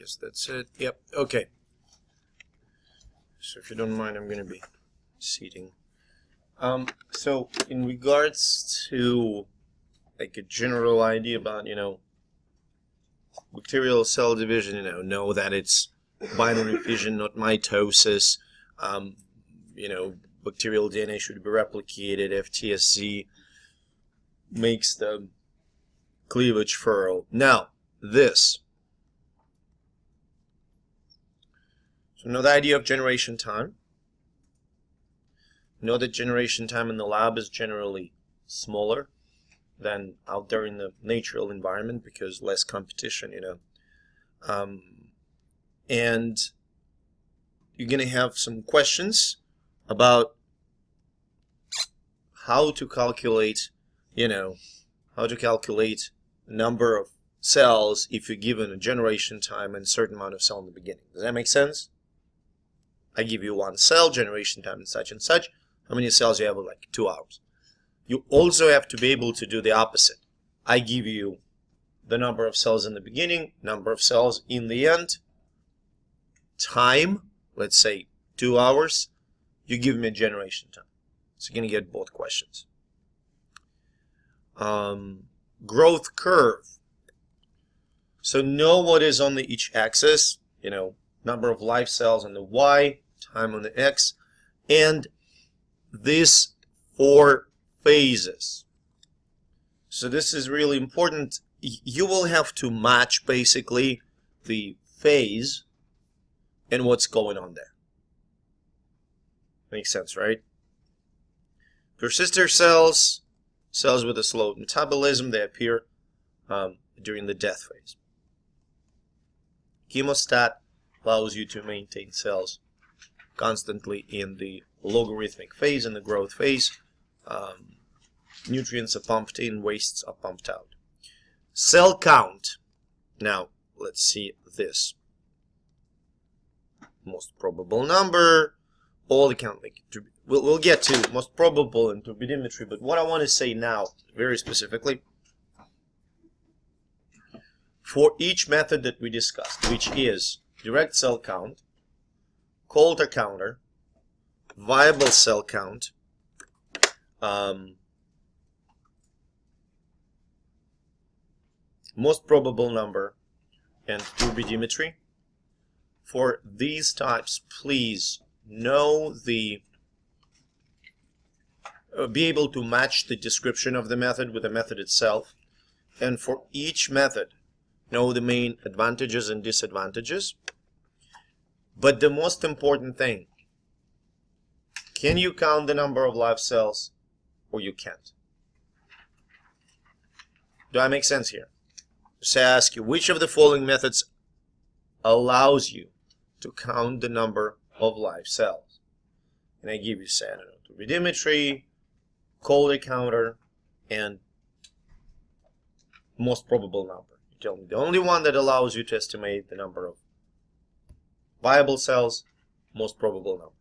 guess that's it. Yep, okay. So if you don't mind, I'm going to be seating. So in regards to like a general idea about, bacterial cell division, know that it's binary fission, not mitosis. Bacterial DNA should be replicated. FTSC makes the cleavage furrow. Now, this. So know the idea of generation time. Know that generation time in the lab is generally smaller than out there in the natural environment because less competition, and you're going to have some questions about how to calculate, the number of cells if you're given a generation time and a certain amount of cell in the beginning. Does that make sense? I give you 1 cell, generation time and such. How many cells you have in like 2 hours? You also have to be able to do the opposite. I give you the number of cells in the beginning, number of cells in the end, time, let's say 2 hours, you give me a generation time. So you're going to get both questions. Growth curve. So know what is on the each axis, number of live cells on the Y, time on the X, and these 4 phases. So this is really important. You will have to match basically the phase and what's going on there. Makes sense, right? Persister cells, cells with a slow metabolism, they appear during the death phase. Chemostat allows you to maintain cells constantly in the logarithmic phase, in the growth phase. Nutrients are pumped in, wastes are pumped out. Cell count. Now, let's see this. Most probable number, all the count. We'll get to most probable and turbidimetry, but what I want to say now, very specifically, for each method that we discussed, which is direct cell count, Coulter counter, viable cell count, most probable number, and turbidimetry. For these types, please know be able to match the description of the method with the method itself. And for each method, know the main advantages and disadvantages. But the most important thing, can you count the number of live cells or you can't? Do I make sense here? Just ask you, which of the following methods allows you to count the number of live cells? And I give you, say, I don't know, turbidimetry, Coulter counter, and most probable number. You tell me the only one that allows you to estimate the number of viable cells, most probable number.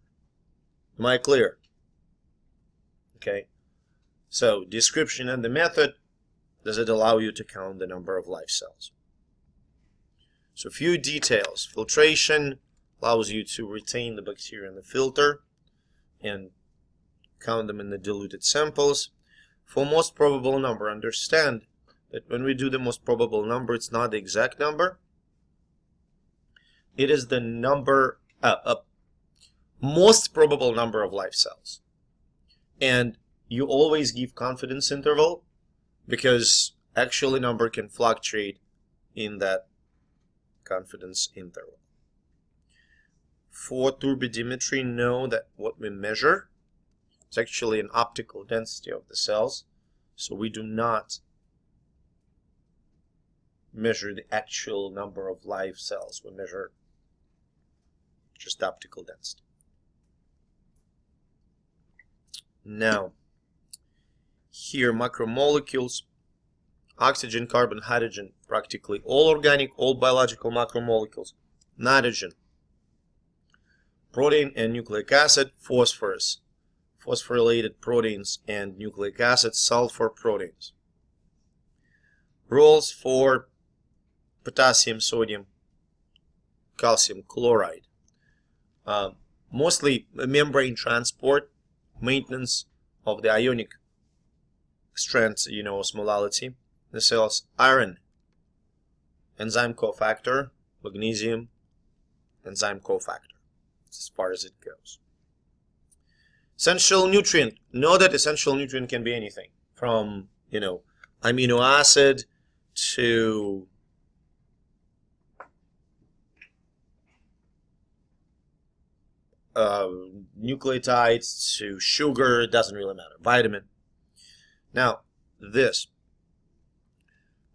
Am I clear? Okay. So, description and the method, does it allow you to count the number of live cells? So, a few details. Filtration allows you to retain the bacteria in the filter and count them in the diluted samples. For most probable number, understand that when we do the most probable number, it's not the exact number. It is the number, most probable number of live cells. And you always give confidence interval because actually number can fluctuate in that confidence interval. For turbidimetry, know that what we measure is actually an optical density of the cells. So we do not measure the actual number of live cells. We measure just optical density. Now, here macromolecules, oxygen, carbon, hydrogen, practically all organic, all biological macromolecules, nitrogen, protein and nucleic acid, phosphorus, phosphorylated proteins and nucleic acid, sulfur proteins. Rules for potassium, sodium, calcium chloride. Mostly membrane transport, maintenance of the ionic strength, osmolality in the cells. Iron, enzyme cofactor. Magnesium, enzyme cofactor, as far as it goes. Essential nutrient. Know that essential nutrient can be anything from, amino acid to nucleotides to sugar. It doesn't really matter. Vitamin. Now, this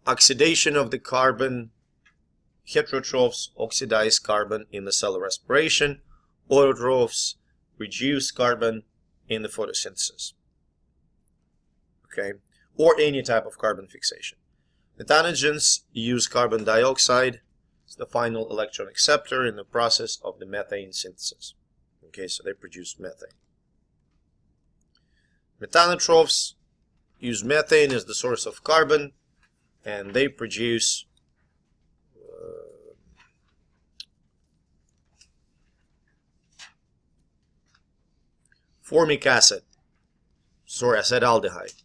oxidation of the carbon, heterotrophs oxidize carbon in the cell respiration, autotrophs reduce carbon in the photosynthesis. Okay, or any type of carbon fixation. Methanogens use carbon dioxide as the final electron acceptor in the process of the methane synthesis. Okay, so they produce methane. Methanotrophs use methane as the source of carbon, and they produce formic acid. Sorry, acetaldehyde.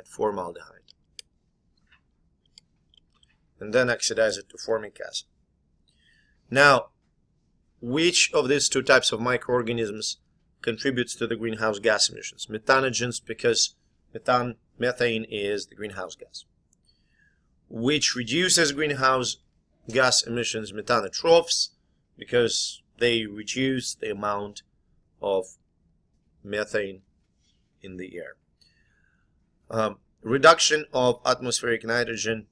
Formaldehyde. And then oxidize it to formic acid. Now, which of these two types of microorganisms contributes to the greenhouse gas emissions? Methanogens, because methane is the greenhouse gas. Which reduces greenhouse gas emissions? Methanotrophs, because they reduce the amount of methane in the air. Reduction of atmospheric nitrogen.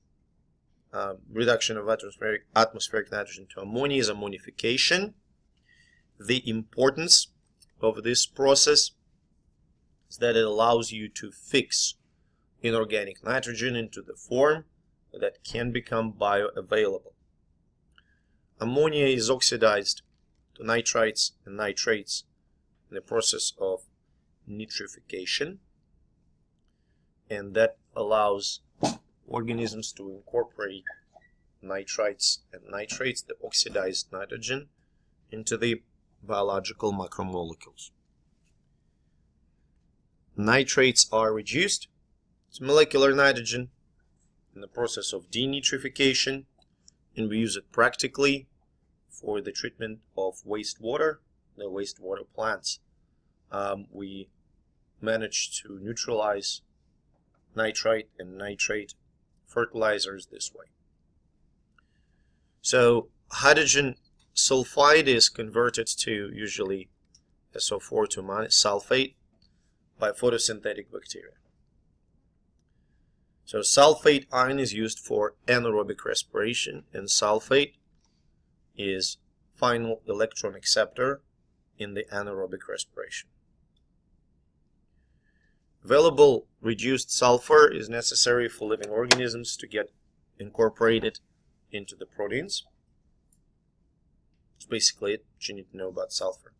Reduction of atmospheric nitrogen to ammonia is ammonification. The importance of this process is that it allows you to fix inorganic nitrogen into the form that can become bioavailable. Ammonia is oxidized to nitrites and nitrates in the process of nitrification, and that allows organisms to incorporate nitrites and nitrates, the oxidized nitrogen, into the biological macromolecules. Nitrates are reduced to molecular nitrogen in the process of denitrification, and we use it practically for the treatment of wastewater, the wastewater plants. We manage to neutralize nitrite and nitrate fertilizers this way. So hydrogen sulfide is converted to usually SO4 to sulfate by photosynthetic bacteria. So sulfate ion is used for anaerobic respiration, and sulfate is final electron acceptor in the anaerobic respiration. Available reduced sulfur is necessary for living organisms to get incorporated into the proteins. That's basically it you need to know about sulfur.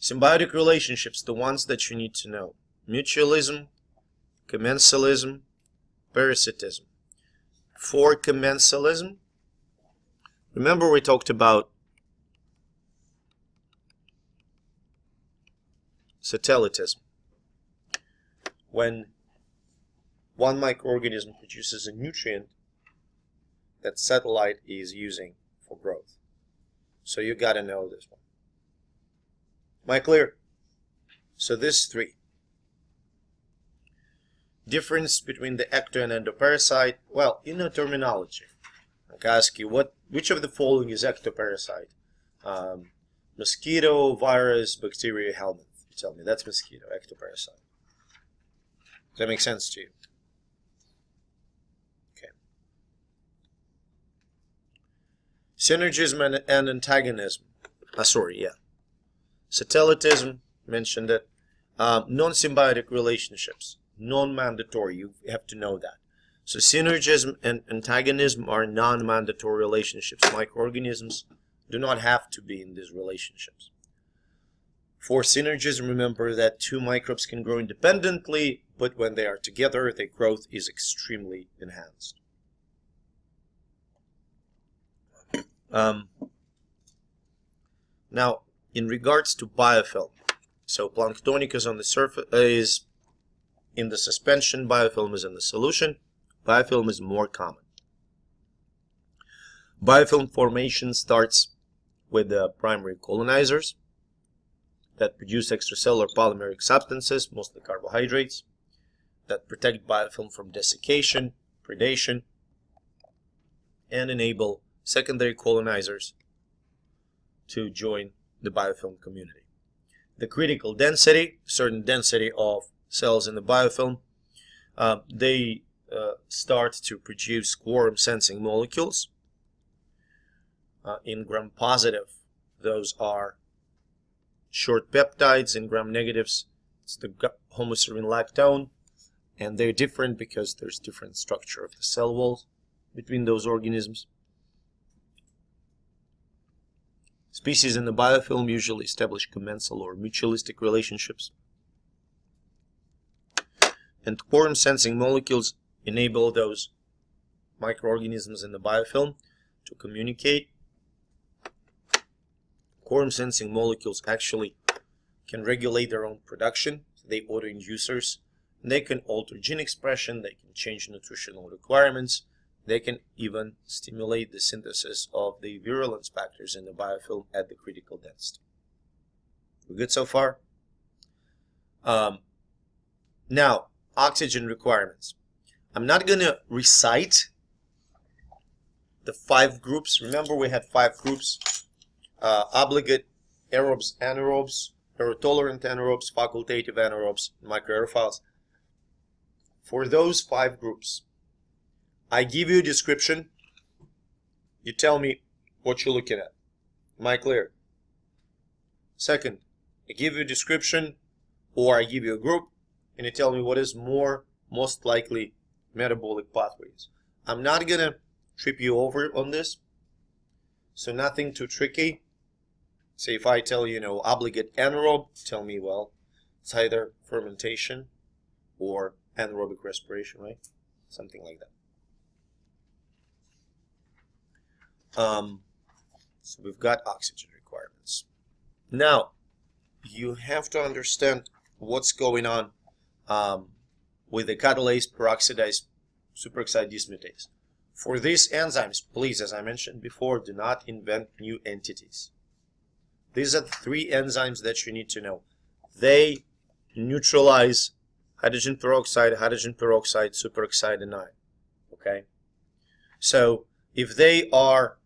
Symbiotic relationships, the ones that you need to know. Mutualism, commensalism, parasitism. For commensalism, remember we talked about satellitism. When one microorganism produces a nutrient that satellite is using for growth. So you got to know this one. Am I clear? So this three. Difference between the ecto and endoparasite. Well, you know terminology. I can ask you, which of the following is ectoparasite? Mosquito, virus, bacteria, helminth. You tell me, that's mosquito, ectoparasite. Does that make sense to you? Okay. Synergism and antagonism. Satellitism, mentioned it. Non-symbiotic relationships. Non-mandatory, you have to know that. So synergism and antagonism are non-mandatory relationships. Microorganisms do not have to be in these relationships. For synergism, remember that two microbes can grow independently, but when they are together, their growth is extremely enhanced. Now, in regards to biofilm, so planktonic is on the surface, is in the suspension, biofilm is in the solution. Biofilm is more common. Biofilm formation starts with the primary colonizers that produce extracellular polymeric substances, mostly carbohydrates, that protect biofilm from desiccation, predation, and enable secondary colonizers to join the biofilm community. The critical density, certain density of cells in the biofilm, they start to produce quorum sensing molecules. In gram positive, those are short peptides. In gram negatives, it's the homoserine lactone, and they're different because there's different structure of the cell walls between those organisms. Species in the biofilm usually establish commensal or mutualistic relationships. And quorum sensing molecules enable those microorganisms in the biofilm to communicate. Quorum sensing molecules actually can regulate their own production. They autoinducers. They can alter gene expression. They can change nutritional requirements. They can even stimulate the synthesis of the virulence factors in the biofilm at the critical density. We good so far? Now, oxygen requirements. I'm not going to recite the 5 groups. Remember, we had 5 groups. Obligate, aerobes, anaerobes, aerotolerant anaerobes, facultative anaerobes, microaerophiles. For those 5 groups, I give you a description. You tell me what you're looking at. Am I clear? Second, I give you a description, or I give you a group, and you tell me what is most likely metabolic pathways. I'm not going to trip you over on this, so nothing too tricky. Say if I tell you, obligate anaerobe, tell me, well, it's either fermentation or anaerobic respiration, right? Something like that. So we've got oxygen requirements. Now, you have to understand what's going on with the catalase peroxidase superoxide dismutase. For these enzymes, please, as I mentioned before, do not invent new entities. These are the 3 enzymes that you need to know. They neutralize hydrogen peroxide, superoxide anion. Okay? So, if they are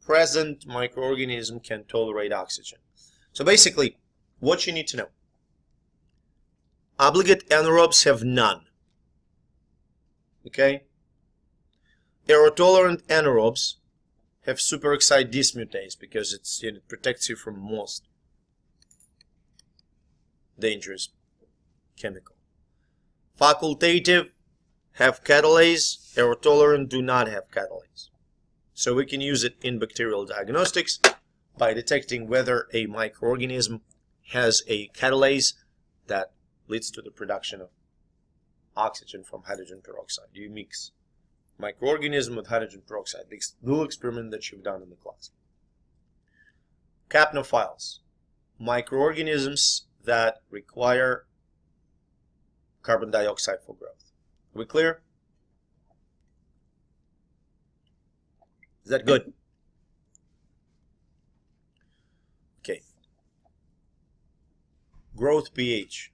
present, microorganism can tolerate oxygen. So basically, what you need to know. Obligate anaerobes have none. Okay? Aerotolerant anaerobes have superoxide dismutase because it protects you from most dangerous chemical. Facultative have catalase, aerotolerant do not have catalase. So we can use it in bacterial diagnostics by detecting whether a microorganism has a catalase that leads to the production of oxygen from hydrogen peroxide. You mix microorganism with hydrogen peroxide, the little experiment that you've done in the class. Capnophiles, microorganisms that require carbon dioxide for growth. Are we clear? Is that good? Okay. Growth pH.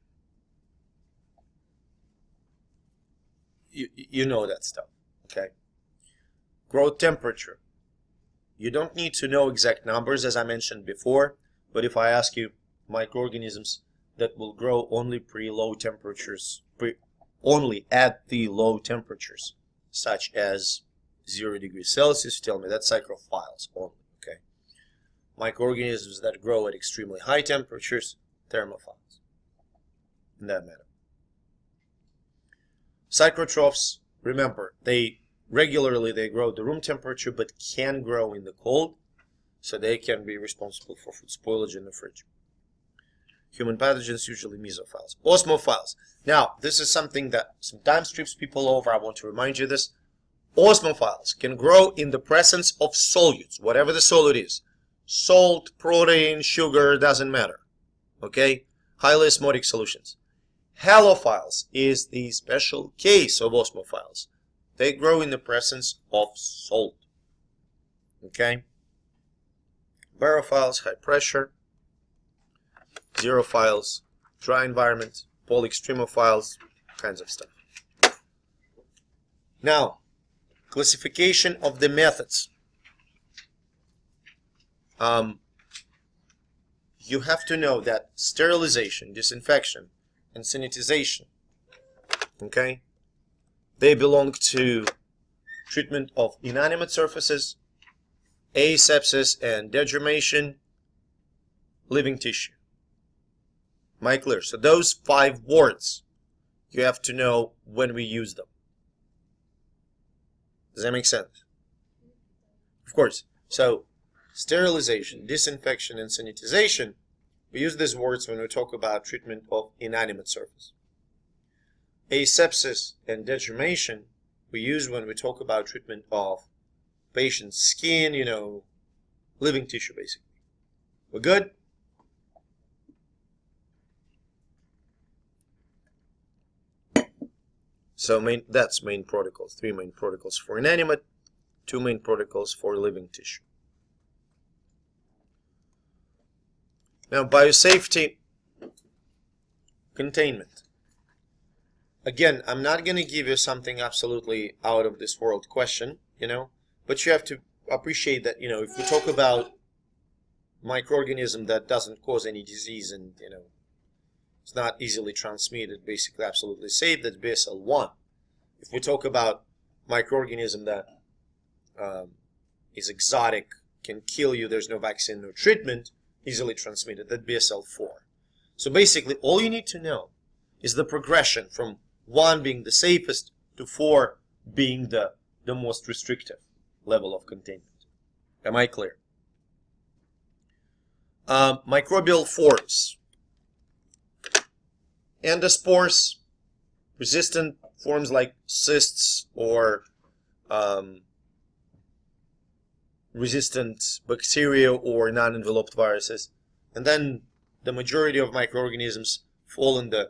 You know that stuff, okay? Growth temperature. You don't need to know exact numbers, as I mentioned before, but if I ask you microorganisms that will grow only low temperatures, only at the low temperatures, such as 0 degrees Celsius, tell me that's psychrophiles only, okay? Microorganisms that grow at extremely high temperatures, thermophiles, in that manner. Psychrotrophs, remember, they regularly grow at the room temperature but can grow in the cold, so they can be responsible for food spoilage in the fridge. Human pathogens, usually mesophiles. Osmophiles. Now, this is something that sometimes trips people over. I want to remind you this. Osmophiles can grow in the presence of solutes, whatever the solute is. Salt, protein, sugar, doesn't matter. Okay? Highly osmotic solutions. Halophiles is the special case of osmophiles. They grow in the presence of salt. Okay? Barophiles, high pressure. Xerophiles, dry environment. Polyextremophiles, kinds of stuff. Now, classification of the methods. You have to know that sterilization, disinfection, and sanitization, okay, they belong to treatment of inanimate surfaces, asepsis and degradation, living tissue. Am I clear? So those 5 words, you have to know when we use them. Does that make sense? Of course. So, sterilization, disinfection, and sanitization, we use these words when we talk about treatment of inanimate surface. Asepsis and degradation, we use when we talk about treatment of patient's skin, living tissue, basically. We're good? So that's main protocols. 3 main protocols for inanimate, 2 main protocols for living tissue. Now, biosafety, containment. Again, I'm not going to give you something absolutely out of this world question, but you have to appreciate that, if we talk about microorganism that doesn't cause any disease and, it's not easily transmitted, basically absolutely safe, that's BSL-1. If we talk about microorganism that is exotic, can kill you, there's no vaccine, no treatment, easily transmitted, that's BSL-4. So basically, all you need to know is the progression from 1 being the safest to 4 being the most restrictive level of containment. Am I clear? Microbial forms. Endospores, resistant forms like cysts or resistant bacteria or non-enveloped viruses. And then the majority of microorganisms fall in the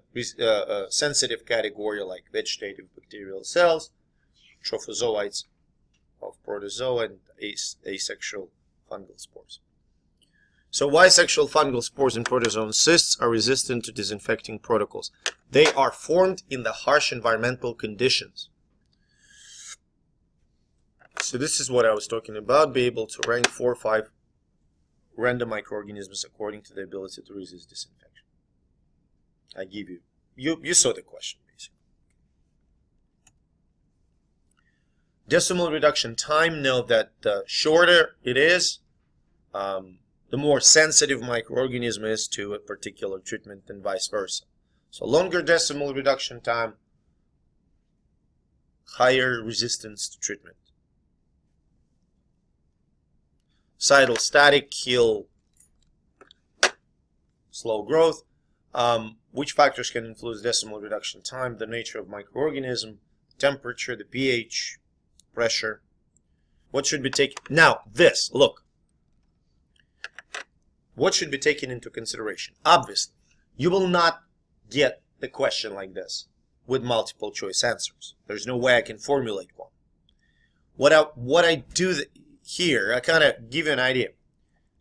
sensitive category like vegetative bacterial cells, trophozoites of protozoa, and asexual fungal spores. So why sexual fungal spores and protozoan cysts are resistant to disinfecting protocols? They are formed in the harsh environmental conditions. So this is what I was talking about, be able to rank 4 or 5 random microorganisms according to the ability to resist disinfection. I give you, you saw the question basically. Decimal reduction time, know that the shorter it is, the more sensitive microorganism is to a particular treatment and vice versa. So longer decimal reduction time, higher resistance to treatment. Cytostatic, kill, slow growth. Which factors can influence decimal reduction time? The nature of microorganism, temperature, the pH, pressure. What should be taken? Now, look. What should be taken into consideration? Obviously, you will not get the question like this with multiple choice answers. There's no way I can formulate one. What I do here, I kind of give you an idea.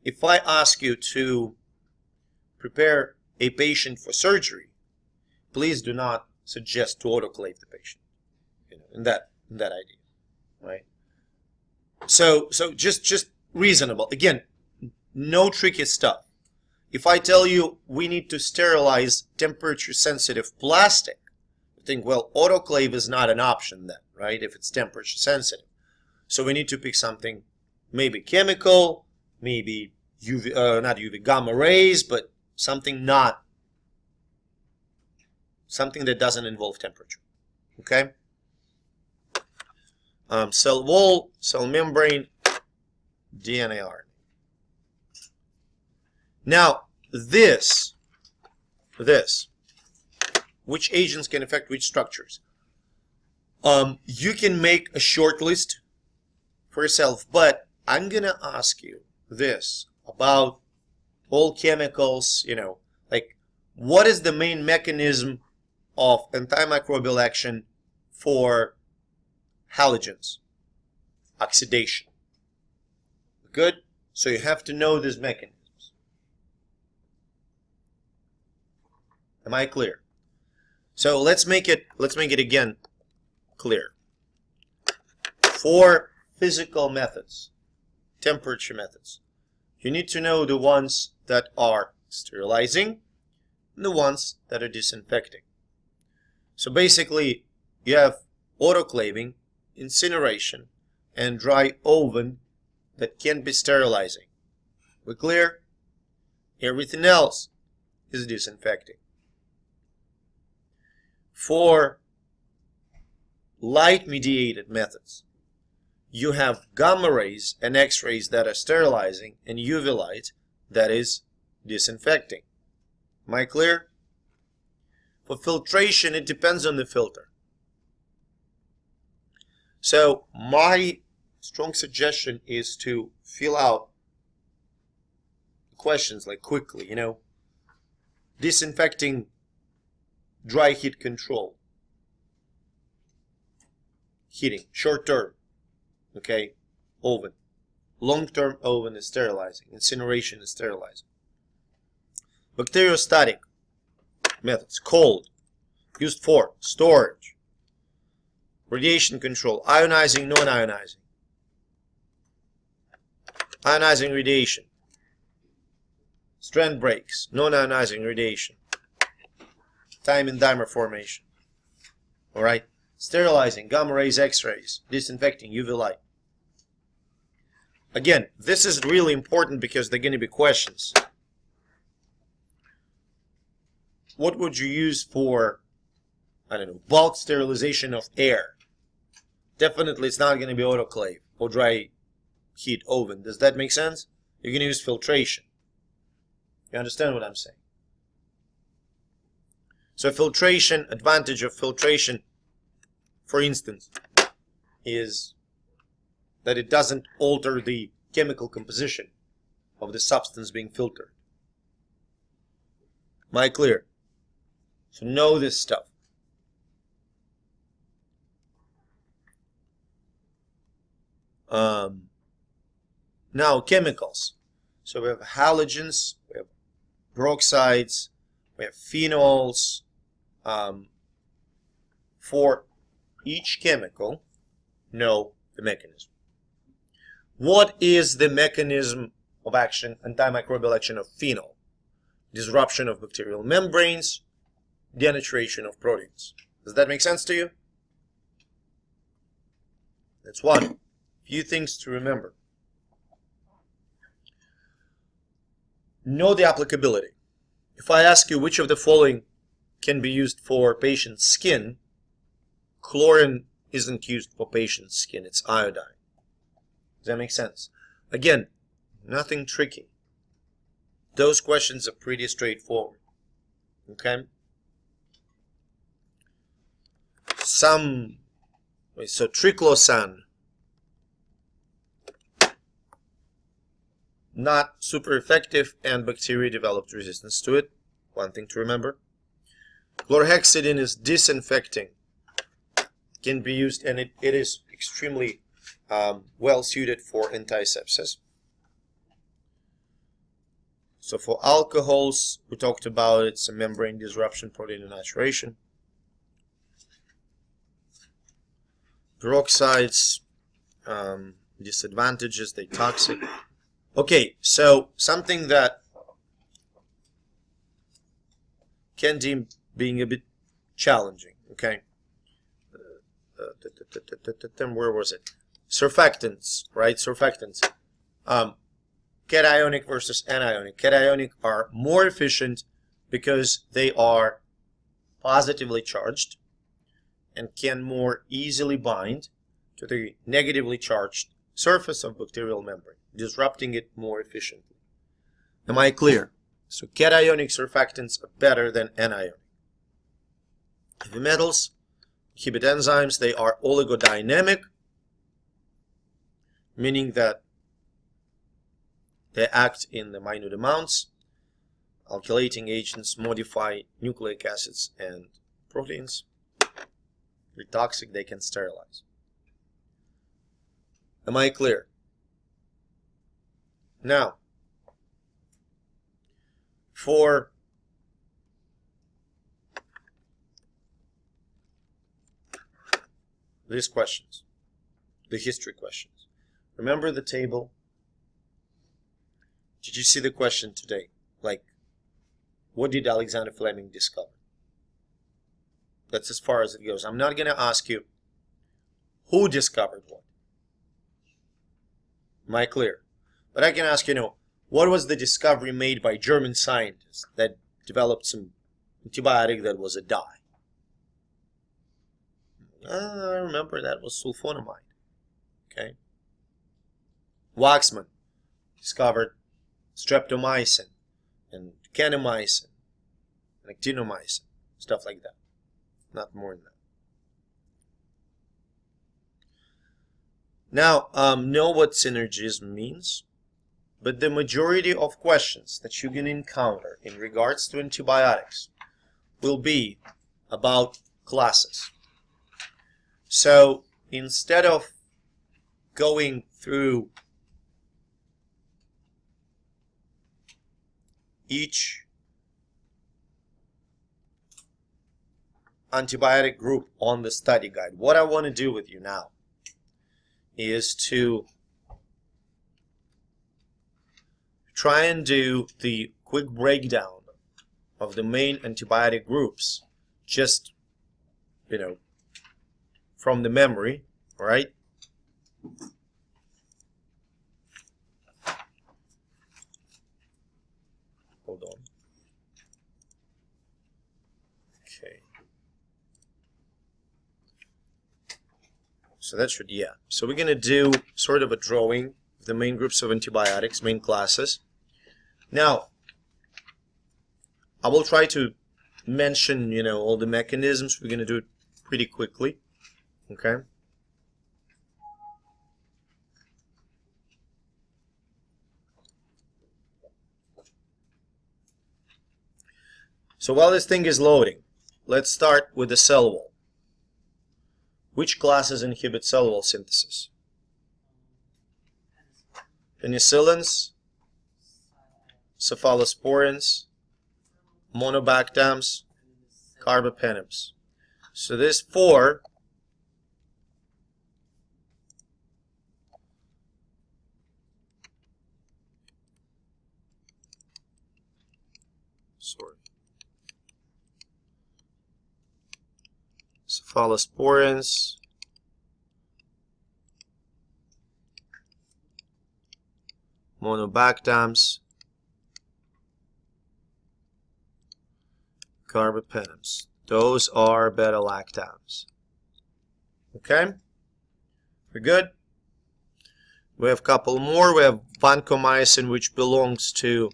If I ask you to prepare a patient for surgery, please do not suggest to autoclave the patient. In that idea, right? So just reasonable. Again, no tricky stuff. If I tell you we need to sterilize temperature-sensitive plastic, you think, well, autoclave is not an option then, right? If it's temperature-sensitive, so we need to pick something, maybe chemical, maybe not UV gamma rays, but something that doesn't involve temperature. Okay. Cell wall, cell membrane, DNA, RNA. Now, which agents can affect which structures? You can make a short list for yourself, but I'm gonna ask you this about all chemicals, like what is the main mechanism of antimicrobial action for halogens? Oxidation. Good? So you have to know these mechanisms. Am I clear? So let's make it again clear. For physical methods, temperature methods, you need to know the ones that are sterilizing and the ones that are disinfecting. So basically, you have autoclaving, incineration, and dry oven that can be sterilizing. We clear? Everything else is disinfecting. For light-mediated methods, you have gamma rays and X-rays that are sterilizing and UV light that is disinfecting. Am I clear? For filtration, it depends on the filter. So my strong suggestion is to fill out questions like quickly, disinfecting, dry heat control, heating, short term, okay, oven, long term oven is sterilizing, incineration is sterilizing. Bacteriostatic methods, cold, used for storage, radiation control, ionizing, non-ionizing, ionizing radiation, strand breaks, non-ionizing radiation, time and dimer formation. All right, sterilizing, gamma rays, X-rays, disinfecting, UV light. Again, this is really important because there are going to be questions. What would you use for, bulk sterilization of air? Definitely it's not going to be autoclave or dry heat oven. Does that make sense? You're going to use filtration. You understand what I'm saying? So filtration, advantage of filtration, for instance, is that it doesn't alter the chemical composition of the substance being filtered. Am I clear? So know this stuff. Now chemicals. So we have halogens, we have peroxides, we have phenols. For each chemical, know the mechanism. What is the mechanism of action, antimicrobial action of phenol? Disruption of bacterial membranes, denaturation of proteins. Does that make sense to you? That's one. Few things to remember. Know the applicability. If I ask you which of the following can be used for patient's skin, chlorine isn't used for patient's skin, it's iodine. Does that make sense? Again, nothing tricky. Those questions are pretty straightforward. Okay? So triclosan, not super effective, and bacteria developed resistance to it. One thing to remember. Chlorhexidine is disinfecting. Can be used, and it is extremely well suited for antisepsis. So for alcohols, we talked about it's a membrane disruption, protein denaturation. Peroxides, disadvantages, they're toxic. Okay, so something that can deem being a bit challenging, okay? Where was it? Surfactants, right? Surfactants. Cationic versus anionic. Cationic are more efficient because they are positively charged and can more easily bind to the negatively charged surface of bacterial membrane, disrupting it more efficiently. Am I clear? So cationic surfactants are better than anionic. Heavy metals, inhibit enzymes, they are oligodynamic, meaning that they act in the minute amounts. Alkylating agents modify nucleic acids and proteins. They're toxic, they can sterilize. Am I clear? Now, for these questions, the history questions, remember the table? Did you see the question today? Like, what did Alexander Fleming discover? That's as far as it goes. I'm not going to ask you who discovered what. Am I clear? But I can ask you, what was the discovery made by German scientists that developed some antibiotic that was a dye? I remember that was sulfonamide. Okay. Waxman discovered streptomycin and kanamycin and actinomycin, stuff like that. Not more than that. Now, know what synergism means, but the majority of questions that you're going to encounter in regards to antibiotics will be about classes. So instead of going through each antibiotic group on the study guide, what I want to do with you now is to try and do the quick breakdown of the main antibiotic groups, just, from the memory, right? Hold on. Okay. So that should, yeah. So we're going to do sort of a drawing of the main groups of antibiotics, main classes. Now, I will try to mention, all the mechanisms. We're going to do it pretty quickly. Okay. So while this thing is loading, let's start with the cell wall. Which classes inhibit cell wall synthesis? Penicillins, cephalosporins, monobactams, carbapenems. So there's 4 cephalosporins, monobactams, carbapenems. Those are beta-lactams. Okay? We're good? We have a couple more. We have vancomycin, which belongs to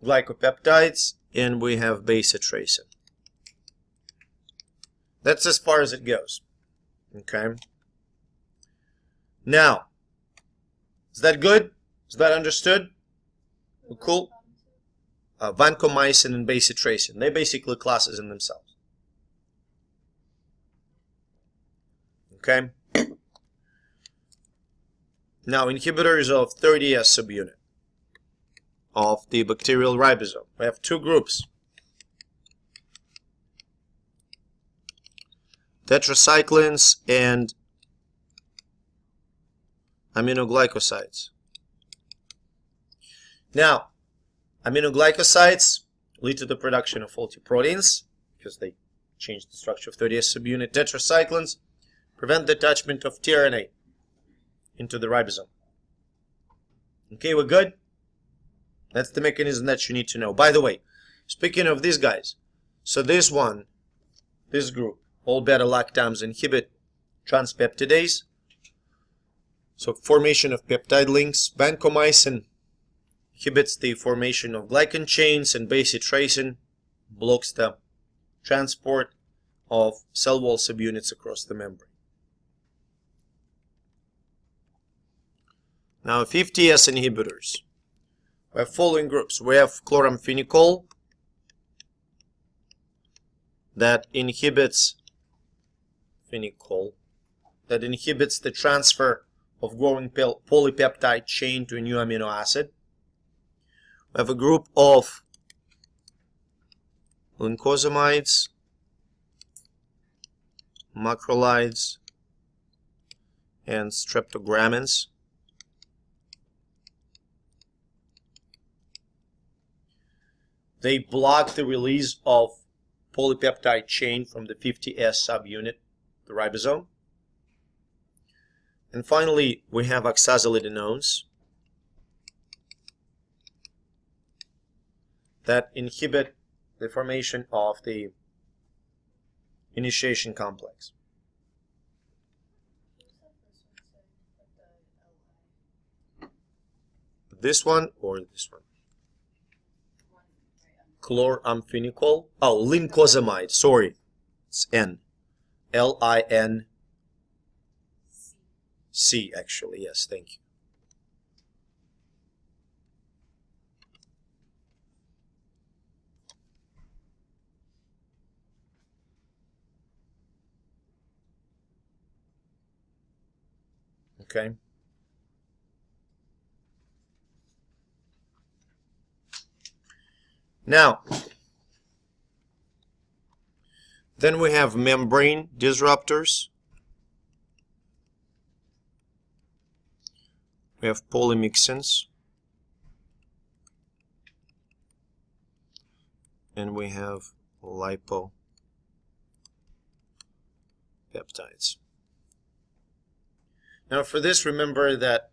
glycopeptides, and we have bacitracin. That's as far as it goes. Okay? Now, is that good? Is that understood? Cool? Vancomycin and bacitracin. They're basically classes in themselves. Okay? Now, inhibitors of 30S subunit of the bacterial ribosome. We have 2 groups. Tetracyclines and aminoglycosides. Now, aminoglycosides lead to the production of faulty proteins because they change the structure of 30S subunit. Tetracyclines prevent the attachment of tRNA into the ribosome. Okay, we're good? That's the mechanism that you need to know. By the way, speaking of these guys, so this one, this group, all beta-lactams inhibit transpeptidase. So formation of peptide links. Vancomycin inhibits the formation of glycan chains, and bacitracin blocks the transport of cell wall subunits across the membrane. Now 50S inhibitors. We have following groups. We have chloramphenicol that inhibits the transfer of growing polypeptide chain to a new amino acid. We have a group of lincosamides, macrolides, and streptogramins. They block the release of polypeptide chain from the 50S subunit, the ribosome. And finally, we have oxazolidinones that inhibit the formation of the initiation complex. This one or this one? Chloramphenicol. Oh, lincosamide. Sorry, it's N. L-I-N-C, actually. Yes, thank you. Okay. Now, then we have membrane disruptors. We have polymyxins. And we have lipopeptides. Now for this, remember that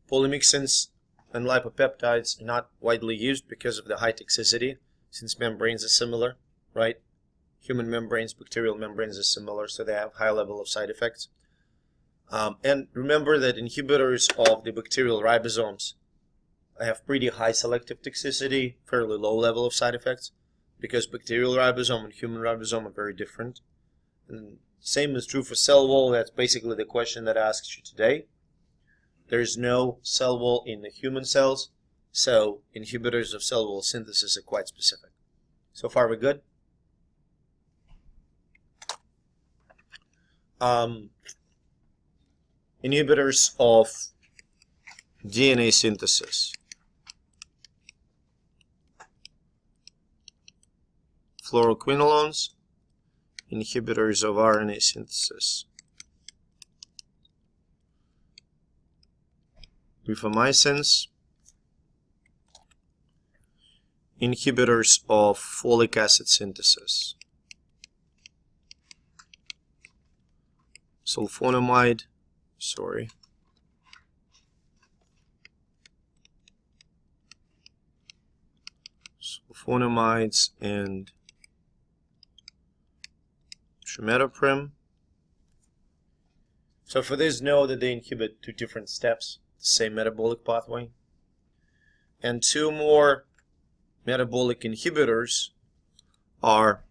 polymyxins and lipopeptides are not widely used because of the high toxicity, since membranes are similar, right? Human membranes, bacterial membranes are similar, so they have high level of side effects. And remember that inhibitors of the bacterial ribosomes have pretty high selective toxicity, fairly low level of side effects, because bacterial ribosome and human ribosome are very different. And same is true for cell wall. That's basically the question that I asked you today. There is no cell wall in the human cells, so inhibitors of cell wall synthesis are quite specific. So far, we're good? Inhibitors of DNA synthesis. Fluoroquinolones, inhibitors of RNA synthesis. Rifamycins, inhibitors of folic acid synthesis. Sulfonamide, sulfonamides and trimethoprim. So for this, know that they inhibit two different steps, the same metabolic pathway. And two more metabolic inhibitors are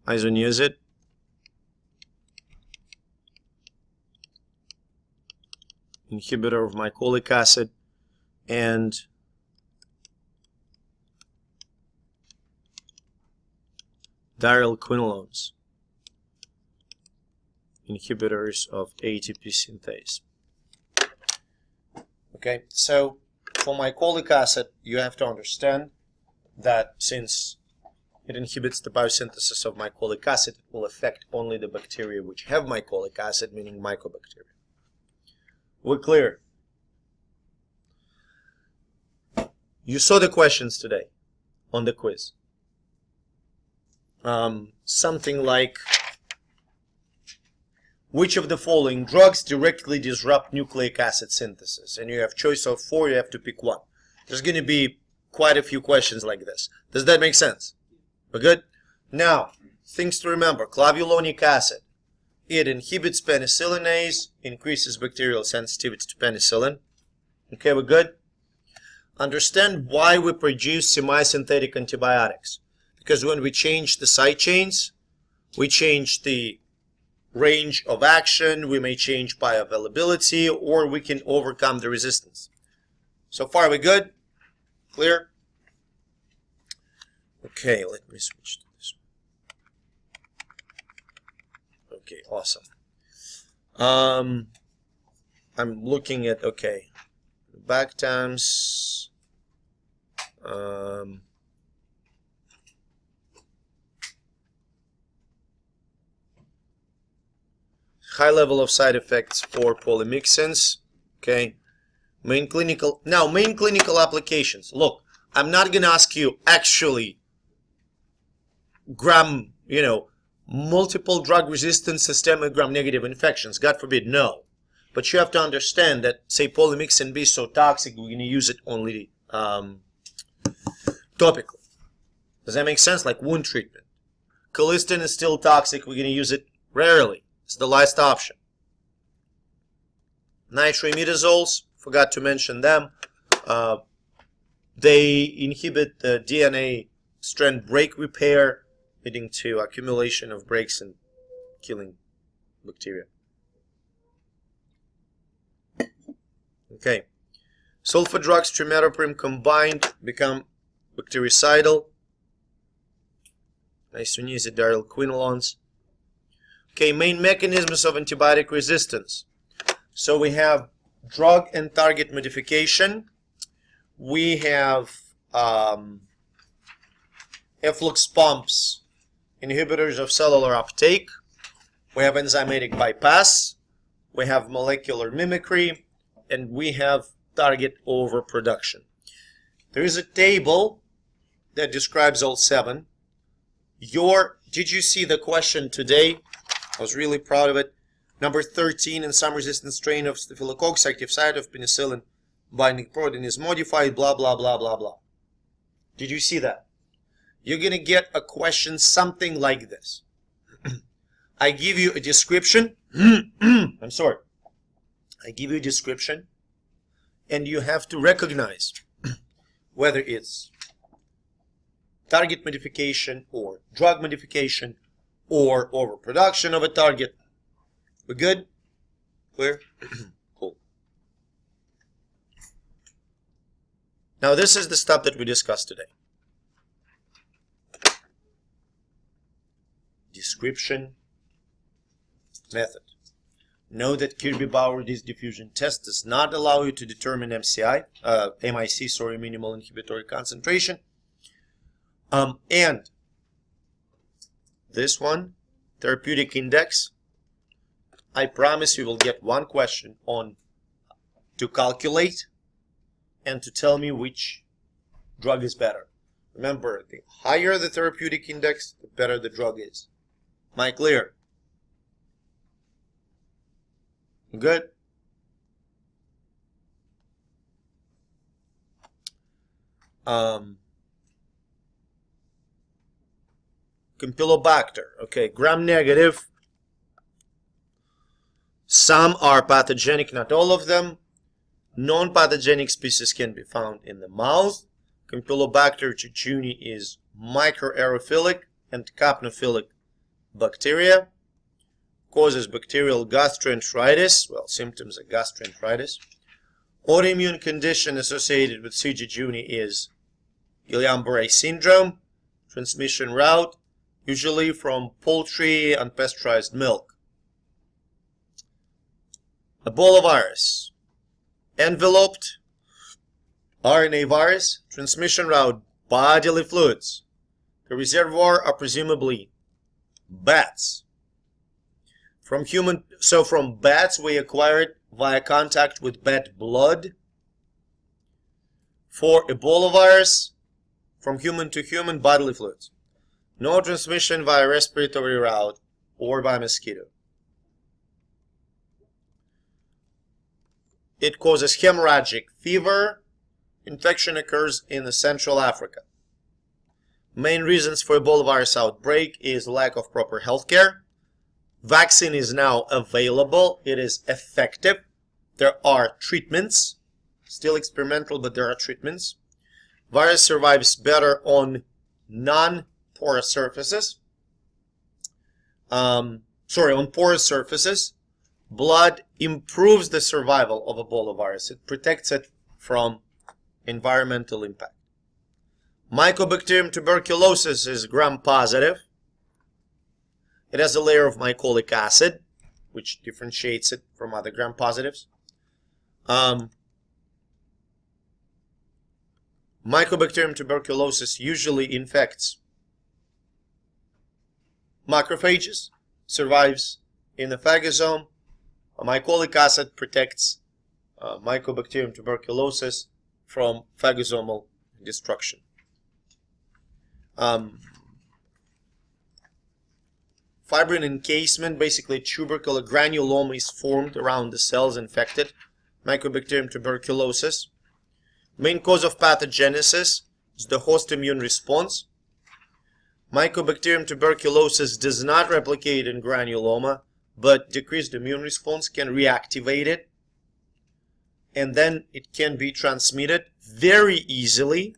isoniazid inhibitor of mycolic acid and dialquinolones, inhibitors of ATP synthase. Okay, so for mycolic acid, you have to understand that since it inhibits the biosynthesis of mycolic acid, it will affect only the bacteria which have mycolic acid, meaning mycobacteria. We're clear? You saw the questions today on the quiz. Something like, which of the following drugs directly disrupt nucleic acid synthesis? And you have choice of 4, you have to pick one. There's going to be quite a few questions like this. Does that make sense? We're good? Now, things to remember. Clavulonic acid. It inhibits penicillinase, increases bacterial sensitivity to penicillin. Okay, we're good? understand why we produce semi-synthetic antibiotics. Because when we change the side chains, we change the range of action, we may change bioavailability, or we can overcome the resistance. So far we good? Clear? Okay, let me switch to this one. Okay, awesome. I'm looking at, okay, back times. High level of side effects for polymyxins. Okay. Main clinical applications. Look, I'm not going to ask you actually gram, multiple drug resistant systemic gram negative infections. God forbid, no. But you have to understand that, say, polymyxin B is so toxic, we're going to use it only topically. Does that make sense? Like wound treatment. Colistin is still toxic, we're going to use it rarely. It's the last option. Nitroimidazoles, forgot to mention them. They inhibit the DNA strand break repair, leading to accumulation of breaks and killing bacteria. Okay. Sulfur drugs, trimethoprim combined become bactericidal. Isoniazidiol quinolones. Okay, main mechanisms of antibiotic resistance. So we have drug and target modification. We have efflux pumps, inhibitors of cellular uptake. We have enzymatic bypass. We have molecular mimicry. And we have target overproduction. There is a table that describes all 7. Did you see the question today? I was really proud of it. Number 13, in some resistant strain of Staphylococcus, active site of penicillin binding protein is modified, blah, blah, blah, blah, blah. Did you see that? You're going to get a question something like this. I give you a description. I'm sorry. I give you a description, and you have to recognize whether it's target modification or drug modification or overproduction of a target. We good? Clear? Cool. Now this is the stuff that we discussed today. Description, method. Note that Kirby-Bauer diffusion test does not allow you to determine MIC, minimal inhibitory concentration. And this one, therapeutic index. I promise you will get one question on to calculate and to tell me which drug is better. Remember, the higher the therapeutic index, the better the drug is. Am I clear? Good. Campylobacter. Okay, gram negative. Some are pathogenic, not all of them. Non-pathogenic species can be found in the mouth. Campylobacter jejuni is microaerophilic and capnophilic bacteria. Causes bacterial gastroenteritis. Well, symptoms of gastroenteritis. Autoimmune condition associated with C. jejuni is Guillain-Barré syndrome. Transmission route, usually from poultry and pasteurized milk. Ebola virus. Enveloped RNA virus. Transmission route, bodily fluids. The reservoir are presumably bats. From bats we acquired via contact with bat blood. For Ebola virus, from human to human, bodily fluids. No transmission via respiratory route or by mosquito. It causes hemorrhagic fever. Infection occurs in Central Africa. Main reasons for Ebola virus outbreak is lack of proper health care. Vaccine is now available. It is effective. There are treatments. Still experimental, but there are treatments. Virus survives better on non-porous surfaces. On porous surfaces. Blood improves the survival of Ebola virus. It protects it from environmental impact. Mycobacterium tuberculosis is gram-positive. It has a layer of mycolic acid, which differentiates it from other gram-positives. Mycobacterium tuberculosis usually infects macrophages, survives in the phagosome. Mycolic acid protects Mycobacterium tuberculosis from phagosomal destruction. Fibrin encasement, basically tubercular granuloma, is formed around the cells infected. Mycobacterium tuberculosis. Main cause of pathogenesis is the host immune response. Mycobacterium tuberculosis does not replicate in granuloma, but decreased immune response can reactivate it, and then it can be transmitted very easily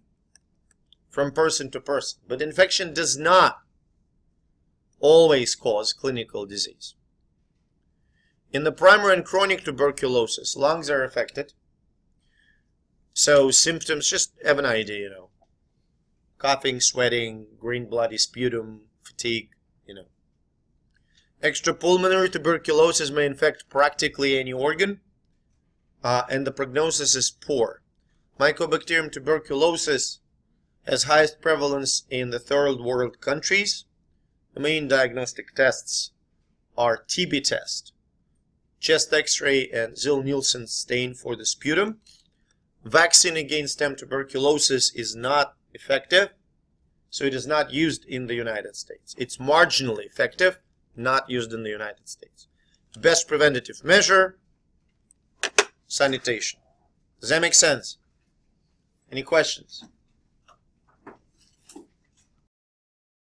from person to person. But infection does not always cause clinical disease. In the primary and chronic tuberculosis, lungs are affected. So symptoms, just have an idea, coughing, sweating, green bloody sputum, fatigue, Extrapulmonary tuberculosis may infect practically any organ, and the prognosis is poor. Mycobacterium tuberculosis has highest prevalence in the third world countries. The main diagnostic tests are TB test, chest x-ray, and Ziehl-Neelsen stain for the sputum. Vaccine against M. tuberculosis is not effective, so it is not used in the United States. It's marginally effective, not used in the United States. Best preventative measure, sanitation. Does that make sense? Any questions?